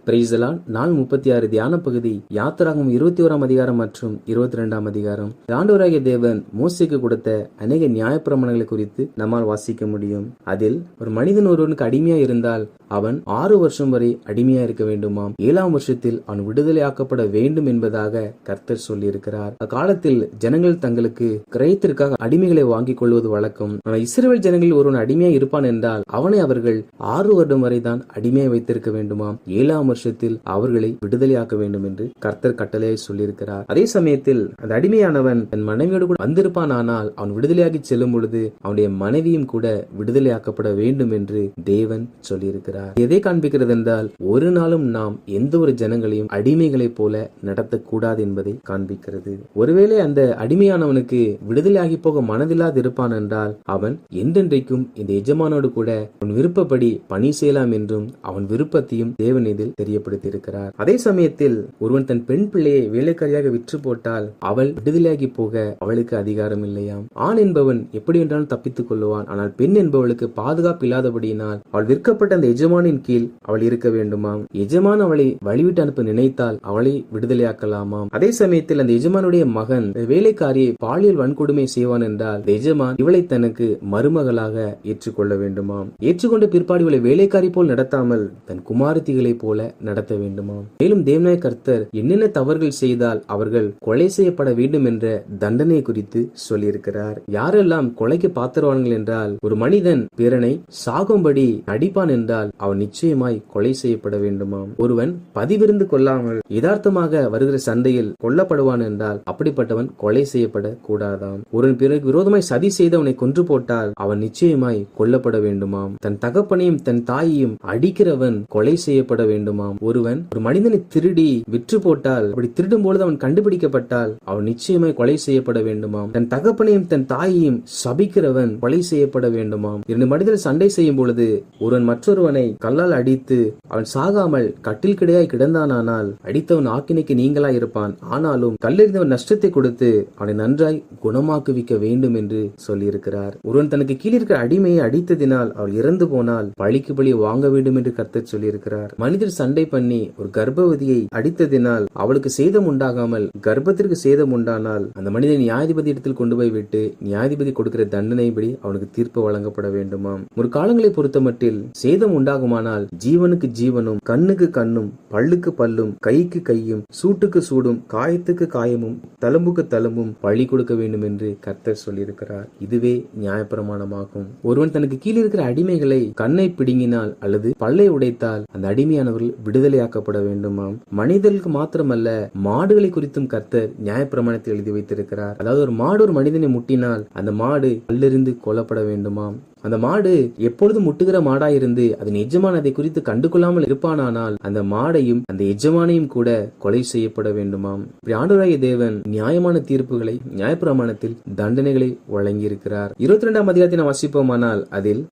Praise the Lord. நாள் 36 தியான பகுதி யாத்திராகமம் 21 அதிகாரம் மற்றும் 22 அதிகாரம். ஆண்டவராகிய தேவன் மோசேக்கு கொடுத்த அநேக நியாயப்பிரமாணங்களை குறித்து நம்மால் வாசிக்க முடியும். அதில் ஒரு மனிதன் ஒருவனுக்கு அடிமையா இருந்தால் அவன் 6 வருஷம் வரை அடிமையா இருக்க வேண்டுமாம். 7ஆம் வருஷத்தில் அவன் விடுதலையாக்கப்பட வேண்டும் என்பதாக கர்த்தர் சொல்லியிருக்கிறார். அக்காலத்தில் ஜனங்கள் தங்களுக்கு கிரயத்திற்காக அடிமைகளை வாங்கிக் கொள்வது வழக்கம். ஆனால் இஸ்ரவேல் ஜனங்களில் ஒருவன் அடிமையா இருப்பான் என்றால் அவனை அவர்கள் 6 வருடம் வரை தான் அடிமையை வைத்திருக்க வேண்டுமாம். 7ஆம் வருஷத்தில் அவர்களை விடுதலையாக்க வேண்டும் என்று கர்த்தர் கட்டளையை சொல்லியிருக்கிறார். அதே சமயத்தில் அந்த அடிமையானவன் தன் மனைவியோடு கூட வந்திருப்பான், ஆனால் அவன் விடுதலையாகி செல்லும் பொழுது அவனுடைய மனைவியும் கூட விடுதலையாக்கப்பட வேண்டும் என்று தேவன் சொல்லியிருக்கிறார். எதை காண்பிக்கிறது என்றால் ஒரு நாளும் நாம் எந்த ஒரு ஜனங்களையும் அடிமைகளை போல நடத்தக்கூடாது என்பதை காண்பிக்கிறது. ஒருவேளை அந்த அடிமையானவனுக்கு விடுதலையாகி போக மனதில்லாது இருப்பான் என்றால் அவன் என்றென்றைக்கும் இந்த எஜமானோடு கூட அவன் விருப்பப்படி பணி செய்யலாம் என்றும் அவன் விருப்பத்தையும் தேவன் இதில் தெரியப்படுத்தி இருக்கிறார். அதே சமயத்தில் ஒருவன் தன் பெண் பிள்ளையை வேலைக்காரியாக விற்று போட்டால் அவள் விடுதலையாகி போக அவளுக்கு அதிகாரம் இல்லையாம். ஆண் என்பவன் எப்படி என்றாலும் தப்பித்துக் கொள்ளுவான், ஆனால் பெண் என்பவளுக்கு பாதுகாப்பு இல்லாதபடியினால் அவள் விற்கப்பட்ட அந்த எஜமானின் கீழ் அவள் இருக்க வேண்டுமாம். எஜமான் அவளை வழிவிட்டு அனுப்ப நினைத்தால் அவளை விடுதலையாக்கலாமாம். அதே சமயத்தில் அந்த எஜமானுடைய மகன் வேலைக்காரியை பாலியல் வன்கொடுமை செய்வான் என்றால் எஜமான் இவளை தனக்கு மருமகளாக ஏற்றுக்கொள்ள வேண்டுமாம். ஏற்றுக்கொண்ட பிற்பாடு இவளை வேலைக்காரி போல் நடத்தாமல் தன் குமாரத்திகளை போல நடத்த வேண்டுமாம். மேலும் தேவனாய கர்த்தர் என்னென்ன தவறுகள் செய்தால் அவர்கள் கொலை செய்யப்பட வேண்டும் என்ற தண்டனை குறித்து சொல்லியிருக்கிறார். யாரெல்லாம் கொலைக்கு பாத்திரவான்கள் என்றால் ஒரு மனிதன் பிறனை சாகும்படி அடிப்பான் என்றால் அவன் நிச்சயமாய் கொலை செய்யப்பட வேண்டுமாம். ஒருவன் பதிவிருந்து கொள்ளாமல் யதார்த்தமாக வருகிற சண்டையில் கொல்லப்படுவான் என்றால் அப்படிப்பட்டவன் கொலை செய்யப்பட கூடாதாம். ஒருவன் பிறகு விரோதமாய் சதி செய்தவனை கொன்று போட்டால் அவன் நிச்சயமாய் கொல்லப்பட வேண்டுமாம். தன் தகப்பனையும் தன் தாயையும் அடிக்கிறவன் கொலை செய்யப்பட வேண்டுமாம். ஒருவன் ஒரு மனிதனை திருடி விற்று போட்டால் அப்படி திருடும் பொழுது அவன் கண்டுபிடிக்கப்பட்டால் அவன் நிச்சயமாய் கொலை செய்யப்பட வேண்டுமாம். தன் தகப்பனையும் தன் தாயையும் சபிக்கிறவன் கொலை செய்யப்பட வேண்டுமாம். 2 மனிதர்கள் சண்டை செய்யும் பொழுது ஒருவன் மற்றொருவனை கல்லால் அடித்து அவன் சாகாமல் கட்டில் கிடையாய் கிடந்தானால் அடித்தவன் ஆக்கினைக்கு நீங்களாய் இருப்பான். ஆனாலும் கல்லெறிந்தவன் நஷ்டத்தை கொடுத்து அவனை நன்றாய் குணமாக்குவிக்க வேண்டும் என்று சொல்லியிருக்கிறார். ஒருவன் தனக்கு கீழே இருக்கிற அடிமையை அடித்ததினால் அவள் இறந்து போனால் பழிக்கு பழி வாங்க வேண்டும் என்று கர்த்தர் சொல்லியிருக்கிறார். மனிதர் சண்டை பண்ணி ஒரு கர்ப்பவதியை அடித்ததினால் அவளுக்கு சேதம் உண்டாகாமல் கர்ப்பத்திற்கு சேதம் உண்டானால் அந்த மனிதன் நியாயாதிபதி இடத்தில் கொண்டு போய் விட்டு நியாயாதிபதி கொடுக்கிற தண்டனைப்படி அவனுக்கு தீர்ப்பு வழங்கப்பட வேண்டுமாம். ஒரு காலங்களை பொறுத்த மட்டில் சேதம் உண்டாகுமானால் ஜீவனுக்கு ஜீவனும் கண்ணுக்கு கண்ணும் பல்லுக்கு பல்லும் கைக்கு கையும் சூட்டுக்கு சூடும் காயத்துக்கு காயமும் தழும்புக்கு தழும்பும் பழி கொடுக்க வேண்டும் என்று கர்த்தர் சொல்லியிருக்கிறார். இதுவே நியாயப்பிரமாணமாகும். ஒருவன் தனக்கு கீழே இருக்கிற அடிமைகளை கண்ணை பிடுங்கினால் அல்லது பல்லை உடைத்தால் அந்த அடிமையானவர்கள் விடுதலையாக்கப்பட வேண்டுமாம். மனிதர்களுக்கு மாத்திரமல்ல மாடுகளை குறித்தும் கர்த்தர் நியாயப்பிரமாணத்தில் எழுதி வைத்திருக்கிறார். அதாவது ஒரு மாடு ஒரு மனிதனை முட்டினால் அந்த மாடு கல்லெறிந்து கொல்லப்பட வேண்டுமாம். அந்த மாடு எப்பொழுதும் முட்டுகிற மாடா இருந்து அதன் எஜமான் அதை குறித்து கண்டுகொள்ளாமல் இருப்பானால் அந்த மாடையும் அந்த எஜமானையும் கூட கொலை செய்யப்பட வேண்டுமாம். ஆண்டவராகிய தேவன் நியாயமான தீர்ப்புகளை நியாயப்பிரமாணத்தில் தண்டனைகளை வழங்கி இருக்கிறார். 22ஆம் அதிகாரத்தை நாம் வாசிப்போமானால்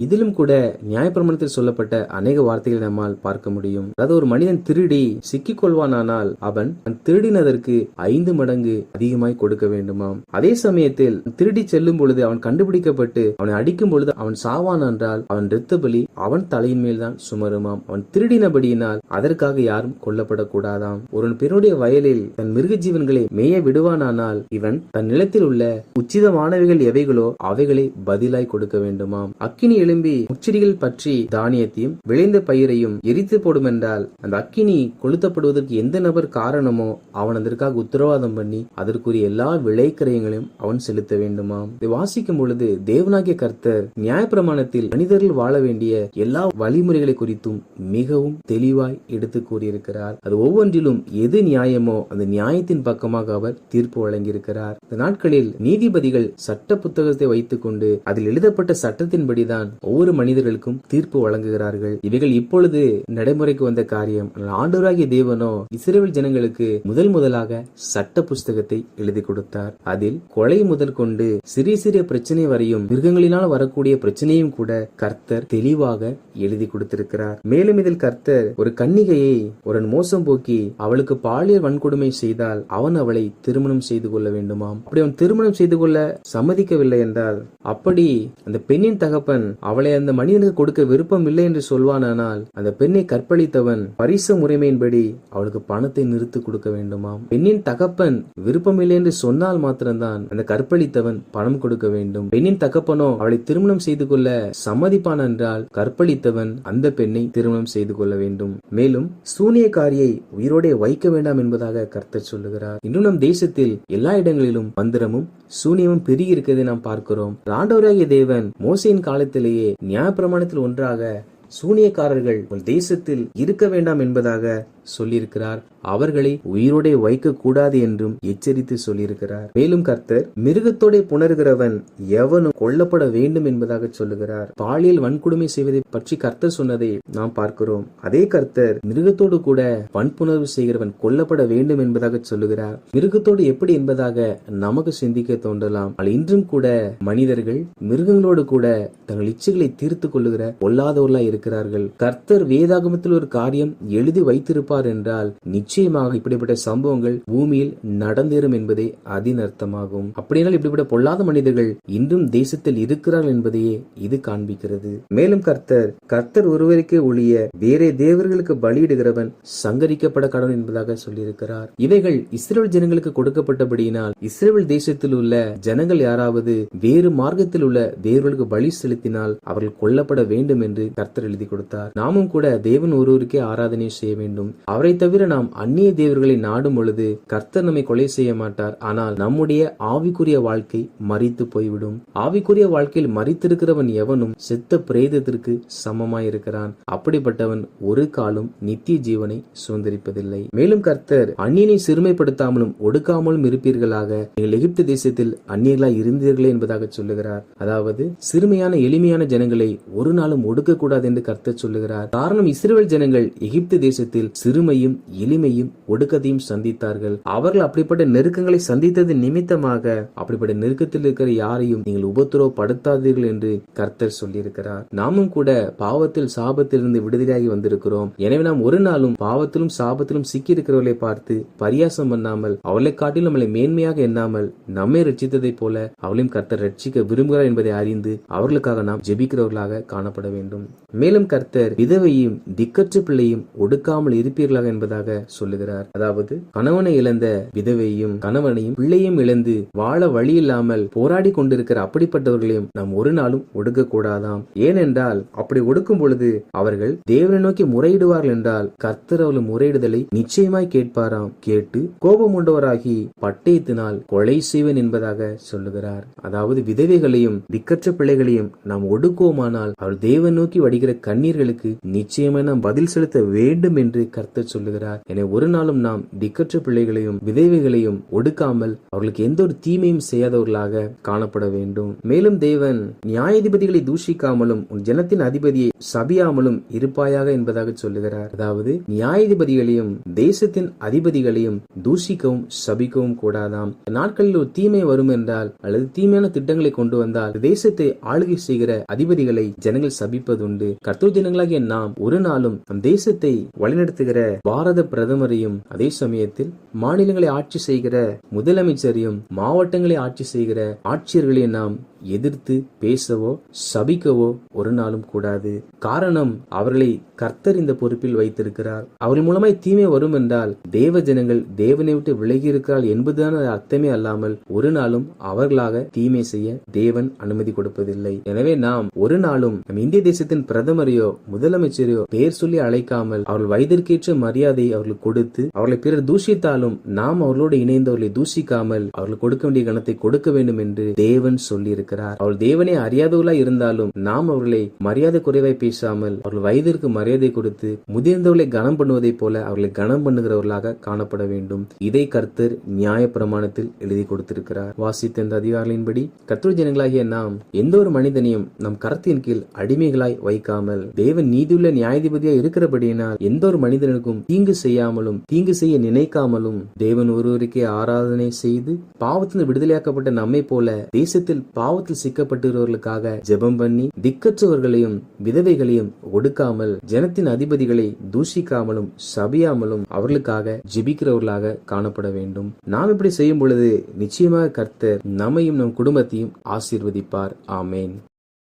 இதிலும் கூட நியாயப்பிரமாணத்தில் சொல்லப்பட்ட அநேக வார்த்தைகளை நம்மால் பார்க்க முடியும். அதாவது ஒரு மனிதன் திருடி சிக்கிக் கொள்வானால் அவன் திருடினதற்கு 5 மடங்கு அதிகமாய் கொடுக்க வேண்டுமாம். அதே சமயத்தில் திருடி செல்லும் பொழுது அவன் கண்டுபிடிக்கப்பட்டு அவனை அடிக்கும் பொழுது அவன் சாவான் என்றால் அவன் இரத்த பலி அவன் தலையின் மேல் தான் சுமருமாம். அவன் திருடினபடியினால் அதற்காக யாரும் கொல்லப்படக்கூடாதாம். ஒருவன் பிறனுடைய வயலில் தன் மிருக ஜீவன்களை மேய விடுவானால் இவன் தன் நிலத்தில் உள்ள உச்சிதமானவைகள் எவைகளோ அவைகளை பதிலாய் கொடுக்க வேண்டுமாம். அக்கினி எழும்பி முச்செடிகள் பற்றி தானியத்தையும் விளைந்த பயிரையும் எரித்து போடும் என்றால் அந்த அக்கினி கொளுத்தப்படுவதற்கு எந்த நபர் காரணமோ அவன் அதற்காக உத்தரவாதம் பண்ணி அதற்குரிய எல்லா விளைக்கிரயங்களையும் அவன் செலுத்த வேண்டுமாம். இதை வாசிக்கும் பொழுது தேவனாகிய கர்த்தர் நியாயப்பிரமாணத்தில் மனிதர்கள் வாழ வேண்டிய எல்லா வழிமுறைகளை குறித்தும் மிகவும் தெளிவாய் எடுத்து கூறியிருக்கிறார். அது ஒவ்வொன்றிலும் எது நியாயமோ அந்த நியாயத்தின் பக்கமாக அவர் தீர்ப்பு வழங்கியிருக்கிறார். இந்த நாட்களில் நீதிபதிகள் சட்ட புத்தகத்தை வைத்துக் கொண்டு அதில் எழுதப்பட்ட சட்டத்தின்படிதான் ஒவ்வொரு மனிதர்களுக்கும் தீர்ப்பு வழங்குகிறார்கள். இவைகள் இப்பொழுது நடைமுறைக்கு வந்த காரியம். ஆண்டவராகிய தேவனோ இஸ்ரவேல் ஜனங்களுக்கு முதலாக சட்ட புஸ்தகத்தை எழுதி கொடுத்தார். அதில் கொலை முதற்கொண்டு சிறிய சிறிய பிரச்சனை வரையும் மிருகங்களினால் வரக்கூடிய பிரச்சனையும் கூட கர்த்தர் தெளிவாக எழுதி கொடுத்திருக்கிறார். மேலும் இதில் கர்த்தர் ஒரு கன்னிகையை ஒரு மோசம் போக்கி அவளுக்கு பாலியல் வன்கொடுமை செய்தால் அவன் அவளை திருமணம் செய்து கொள்ள வேண்டுமாம். அப்படி அவன் திருமணம் செய்து கொள்ள சம்மதிக்கவில்லை என்றால் அப்படி அந்த பெண்ணின் தகப்பன் அவளை அந்த மனிதனுக்கு கொடுக்க விருப்பம் இல்லை என்று சொல்வானால் அந்த பெண்ணை கற்பழித்தவன் பரிச முறைமையின்படி அவளுக்கு பணத்தை நிறுத்தி கொடுக்க வேண்டுமாம். பெண்ணின் தகப்பன் விருப்பமில்லை என்று சொன்னால் மாத்திரம்தான் அந்த கற்பழித்தவன் பணம் கொடுக்க வேண்டும். பெண்ணின் தகப்பனோ அவளை திருமணம் செய்து கொள்ள சம்மதிப்பான் என்றால் கற்பழித்தவன் அந்த பெண்ணை திருமணம் செய்து கொள்ள வேண்டும். மேலும் சூனியக்காரியை உயிரோட வைக்க வேண்டாம் என்பதாக கர்த்தர் சொல்லுகிறார். இன்னும் நம் தேசத்தில் எல்லா இடங்களிலும் மந்திரமும் சூனியமும் பெருகி இருக்கிறதை நாம் பார்க்கிறோம். ஆண்டவராகிய தேவன் மோசேயின் காலத்திலேயே நியாயப்பிரமாணத்தில் ஒன்றாக சூனியக்காரர்கள் தேசத்தில் இருக்க வேண்டாம் என்பதாக சொல்லியிருக்கிறார். அவர்களை உயிரோட வைக்க கூடாது என்றும் எச்சரித்து சொல்லியிருக்கிறார். மேலும் கர்த்தர் மிருகத்தோட புணர்கிறவன் எவனும் கொல்லப்பட வேண்டும் என்பதாக சொல்லுகிறார். பாலியல் வன்கொடுமை செய்வதை பற்றி கர்த்தர் சொன்னதை நாம் பார்க்கிறோம். அதே கர்த்தர் மிருகத்தோடு கூட வன்புணர்வு செய்கிறவன் கொல்லப்பட வேண்டும் என்பதாக சொல்லுகிறார். மிருகத்தோடு எப்படி என்பதாக நமக்கு சிந்திக்க தோன்றலாம். இன்றும் கூட மனிதர்கள் மிருகங்களோடு கூட தங்கள் இச்சைகளை தீர்த்து கொள்ளுகிற பொல்லாதவர்களாய் இருக்கிறார்கள். கர்த்தர் வேதாகமத்தில் ஒரு காரியம் எழுதி வைத்திருப்பார் என்றால் நிச்சயமாக இப்படிப்பட்ட சம்பவங்கள் பூமியில் நடந்தேறும் என்பதே அதன் அர்த்தமாகும். அப்படினால் இப்படிப்பட்ட பொல்லாத மனிதர்கள் இன்றும் தேசத்தில் இருக்கிறார்கள் என்பதையே இது காண்பிக்கிறது. மேலும் கர்த்தர் ஒருவருக்கே ஒழிய வேறே தேவர்களுக்கு பலியிடுகிறவன் சங்கரிக்கப்பட கடவுள் என்பதாக சொல்லியிருக்கிறார். இவைகள் இஸ்ரேல் ஜனங்களுக்கு கொடுக்கப்பட்டபடியினால் இஸ்ரேல் தேசத்தில் உள்ள ஜனங்கள் யாராவது வேறு மார்க்கத்தில் உள்ள தேவர்களுக்கு பலி செலுத்தினால் அவர்கள் கொல்லப்பட வேண்டும் என்று கர்த்தர் எழுதி கொடுத்தார். நாமும் கூட தேவன் ஒருவருக்கே ஆராதனை செய்ய வேண்டும். அவரை தவிர நாம் அந்நிய தேவர்களை நாடும் பொழுது கர்த்தர் நம்மை கொலை செய்ய மாட்டார். ஆனால் நம்முடைய ஆவிக்குரிய வாழ்க்கை மரித்து போய்விடும். ஆவிக்குரிய வாழ்க்கையில் மரித்திருக்கிறவன் எவனும் செத்த பிரேதத்திற்கு சமமாயிருக்கிறான். அப்படிப்பட்டவன் ஒரு காலம் நித்திய ஜீவனை சுதந்திரிப்பதில்லை. மேலும் கர்த்தர் அந்நியனை சிறுமைப்படுத்தாமலும் ஒடுக்காமலும் இருப்பீர்களாக நீங்கள் எகிப்து தேசத்தில் அந்நியர்களாய் இருந்தீர்களே என்பதாக சொல்லுகிறார். அதாவது சிறுமையான எளிமையான ஜனங்களை ஒரு நாளும் ஒடுக்க கூடாது என்று கர்த்தர் சொல்லுகிறார். காரணம் இஸ்ரவேல் ஜனங்கள் எகிப்து தேசத்தில் சிறுமையும் எளிமையும் ஒடுக்கத்தையும் சந்தித்தார்கள். அவர்கள் அப்படிப்பட்ட நெருக்கங்களை சந்தித்தது நிமித்தமாக அப்படிப்பட்ட நெருக்கத்தில் இருக்கிற யாரையும் நீங்கள் உபத்திரவப்படுத்தாதீர்கள் என்று கர்த்தர் சொல்லியிருக்கிறார். நாமும் கூட பாவத்தில் சாபத்திலிருந்து விடுதலையாகி வந்திருக்கிறோம். எனவே நாம் ஒரு நாளும் பாவத்திலும் சாபத்திலும் சிக்கி இருக்கிறவர்களை பார்த்து பரியாசம் பண்ணாமல் அவளை காட்டிலும் நம்மளை மேன்மையாக எண்ணாமல் நம்மை ரட்சித்ததை போல அவளையும் கர்த்தர் ரட்சிக்க விரும்புகிறார் என்பதை அறிந்து அவர்களுக்காக நாம் ஜெபிக்கிறவர்களாக காணப்பட வேண்டும். மேலும் கர்த்தர் விதவையும் திக்கற்ற பிள்ளையும் ஒடுக்காமல் இருப்பீர்களாக என்பதாக சொல்லுகிறார். அதாவது கணவனை இழந்த விதவையும் கணவனையும் பிள்ளையும் இழந்து வாழ வழி இல்லாமல் போராடி கொண்டிருக்கிற அப்படிப்பட்டவர்களையும் நாம் ஒரு நாளும் ஒடுக்க கூடாதாம். ஏனென்றால் அப்படி ஒடுக்கும் பொழுது அவர்கள் தேவனை நோக்கி முறையிடுவார்கள் என்றால் கர்த்தர் அவர்கள் முறையிடுதலை நிச்சயமாய் கேட்பாராம். கேட்டு கோபம் உண்டவராகி பட்டயத்தினால் கொலை செய்வேன் என்பதாக சொல்லுகிறார். அதாவது விதவைகளையும் திக்கற்ற பிள்ளைகளையும் நாம் ஒடுக்குவோமானால் அவர் தேவன் நோக்கி வடிகிற கண்ணீர்களுக்கு நிச்சயமாய் நாம் பதில் செலுத்த வேண்டும் என்று கர்த்தர் சொல்லுகிறார். எனவே ஒரு நாளும் நாம் திக்கற்ற பிள்ளைகளையும் விதவைகளையும் ஒடுக்காமல் அவர்களுக்கு எந்த ஒரு தீமையும் செய்யாதவர்களாக காணப்பட வேண்டும். மேலும் தேவன் நியாயாதிபதிகளை தூஷிக்காமலும் உன் ஜனத்தின் அதிபதியை சபியாமலும் இருப்பாயாக என்பதாக சொல்லுகிறார். அதாவது நியாயாதிபதிகளையும் தேசத்தின் அதிபதிகளையும் தூஷிக்கவும் சபிக்கவும் கூடாதாம். நாட்களில் ஒரு தீமை வரும் என்றால் அல்லது தீமையான திட்டங்களை கொண்டு வந்தால் தேசத்தை ஆளுகை செய்கிற அதிபதிகளை ஜனங்கள் சபிப்பதுண்டு. கர்த்தர் ஜனங்களாகிய நாம் ஒரு நாளும் நம் தேசத்தை வழிநடத்துகிற பாரத பிரதமரையும் அதே சமயத்தில் மாநிலங்களை ஆட்சி செய்கிற முதலமைச்சரையும் மாவட்டங்களை ஆட்சி செய்கிற ஆட்சியர்களையும் நாம் எதிர்த்து பேசவோ சபிக்கவோ ஒரு நாளும் கூடாது. காரணம் அவர்களை கர்த்தர் இந்த பொறுப்பில் வைத்திருக்கிறார். அவர்கள் மூலமாய் தீமை வரும் என்றால் தேவ ஜனங்கள் தேவனை விட்டு விலகி இருக்கிறார் என்பதுதான் அர்த்தமே அல்லாமல் ஒரு நாளும் அவர்களாக தீமை செய்ய தேவன் அனுமதி கொடுப்பதில்லை. எனவே நாம் ஒரு நாளும் நம் இந்திய தேசத்தின் பிரதமரையோ முதலமைச்சரையோ பெயர் சொல்லி அழைக்காமல் அவர்கள் வயதிற்கேற்ற மரியாதை அவர்களுக்கு கொடுத்து அவர்களை பிறர் தூஷித்தாலும் நாம் அவர்களோடு இணைந்து அவர்களை தூஷிக்காமல் அவர்கள் கொடுக்க வேண்டிய கணத்தை கொடுக்க வேண்டும் என்று தேவன் சொல்லி இருக்கிறார். அவள் தேவனை அறியாதவர்களாய் இருந்தாலும் நாம் அவர்களை மரியாதை குறைவாய் பேசாமல் அவர்கள் வயதிற்கு மரியாதை கொடுத்து முதிர்ந்தவர்களை கனம் பண்ணுவதை போல அவர்களை கனம் பண்ணுகிறவர்களாக காணப்பட வேண்டும். இதை கர்த்தர் நியாய பிரமாணத்தில் எழுதி கொடுத்திருக்கிறார். வாசித்த இந்த அதிகாரங்களின்படி கர்த்தர் ஜனங்களாகிய நாம் எந்த ஒரு மனிதனையும் நம் கரத்தின் கீழ் அடிமைகளாய் வைக்காமல் தேவன் நீதியுள்ள நியாயாதிபதியாய் இருக்கிறபடியினால் எந்த ஒரு மனிதனுக்கும் தீங்கு செய்யாமலும் தீங்கு செய்ய நினைக்காமலும் தேவன் ஒருவருக்கே ஆராதனை செய்து பாவத்தில் விடுதலையாக்கப்பட்ட நம்மை போல தேசத்தில் பாவத்தில் சிக்கப்பட்டிருவர்களுக்காக ஜெபம் பண்ணி திக்கற்றவர்களையும் விதவைகளையும் ஒடுக்காமல் ஜனத்தின் அதிபதிகளை தூஷிக்காமலும் சபியாமலும் அவர்களுக்காக ஜெபிக்கிறவர்களாக காணப்பட வேண்டும். நாம் இப்படி செய்யும் பொழுது நிச்சயமாக கர்த்தர் நம்மையும் நம் குடும்பத்தையும் ஆசீர்வதிப்பார். ஆமேன்.